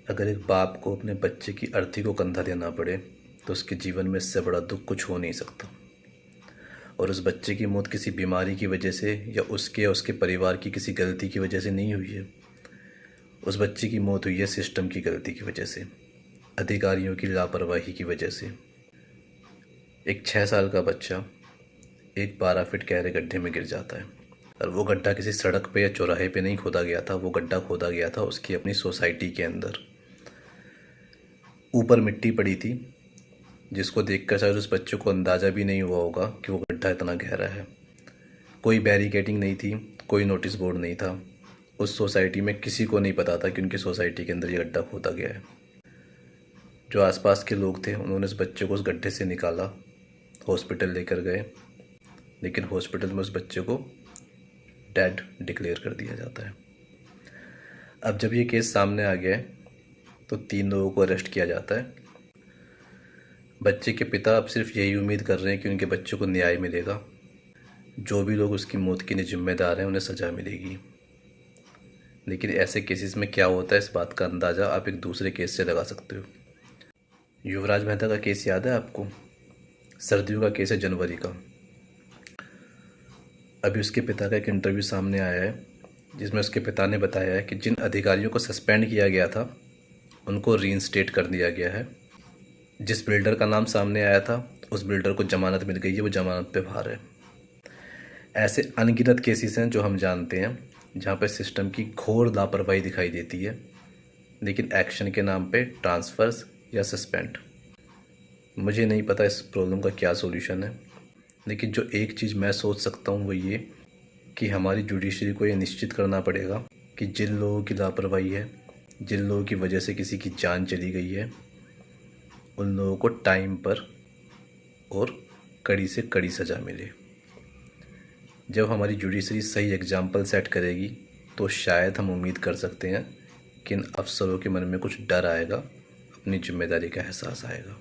अगर एक बाप को अपने बच्चे की अर्थी को कंधा देना पड़े तो उसके जीवन में इससे बड़ा दुख कुछ हो नहीं सकता। और उस बच्चे की मौत किसी बीमारी की वजह से या उसके परिवार की किसी गलती की वजह से नहीं हुई है। उस बच्चे की मौत हुई है सिस्टम की गलती की वजह से, अधिकारियों की लापरवाही की वजह से। एक 6 साल का बच्चा एक 12 फीट गहरे गड्ढे में गिर जाता है, और वो गड्ढा किसी सड़क पे या चौराहे पे नहीं खोदा गया था। वो गड्ढा खोदा गया था उसकी अपनी सोसाइटी के अंदर। ऊपर मिट्टी पड़ी थी, जिसको देखकर शायद उस बच्चे को अंदाज़ा भी नहीं हुआ होगा कि वो गड्ढा इतना गहरा है। कोई बैरिकेडिंग नहीं थी, कोई नोटिस बोर्ड नहीं था। उस सोसाइटी में किसी को नहीं पता था कि उनकी सोसाइटी के अंदर ये गड्ढा खोदा गया है। जो आसपास के लोग थे उन्होंने उस बच्चे को उस गड्ढे से निकाला, हॉस्पिटल लेकर गए, लेकिन हॉस्पिटल में उस बच्चे को डेड डिक्लेयर कर दिया जाता है। अब जब ये केस सामने आ गया है तो 3 लोगों को अरेस्ट किया जाता है। बच्चे के पिता अब सिर्फ यही उम्मीद कर रहे हैं कि उनके बच्चे को न्याय मिलेगा। जो भी लोग उसकी मौत के लिए जिम्मेदार हैं उन्हें सज़ा मिलेगी। लेकिन ऐसे केसेस में क्या होता है, इस बात का अंदाज़ा आप एक दूसरे केस से लगा सकते हो। युवराज मेहता का केस याद है आपको? सर्दियों का केस है, जनवरी का। अभी उसके पिता का एक इंटरव्यू सामने आया है जिसमें उसके पिता ने बताया है कि जिन अधिकारियों को सस्पेंड किया गया था उनको रीइंस्टेट कर दिया गया है। जिस बिल्डर का नाम सामने आया था उस बिल्डर को जमानत मिल गई है, वो जमानत पे बाहर है। ऐसे अनगिनत केसेस हैं जो हम जानते हैं जहाँ पर सिस्टम की घोर लापरवाही दिखाई देती है, लेकिन एक्शन के नाम पे ट्रांसफ़र्स या सस्पेंड। मुझे नहीं पता इस प्रॉब्लम का क्या सॉल्यूशन है, लेकिन जो एक चीज़ मैं सोच सकता हूँ वो ये कि हमारी जुडिशरी को ये निश्चित करना पड़ेगा कि जिन लोगों की लापरवाही है, जिन लोगों की वजह से किसी की जान चली गई है, उन लोगों को टाइम पर और कड़ी से कड़ी सज़ा मिले। जब हमारी जुडिशरी सही एग्जाम्पल सेट करेगी तो शायद हम उम्मीद कर सकते हैं कि इन अफसरों के मन में कुछ डर आएगा, अपनी जिम्मेदारी का एहसास आएगा।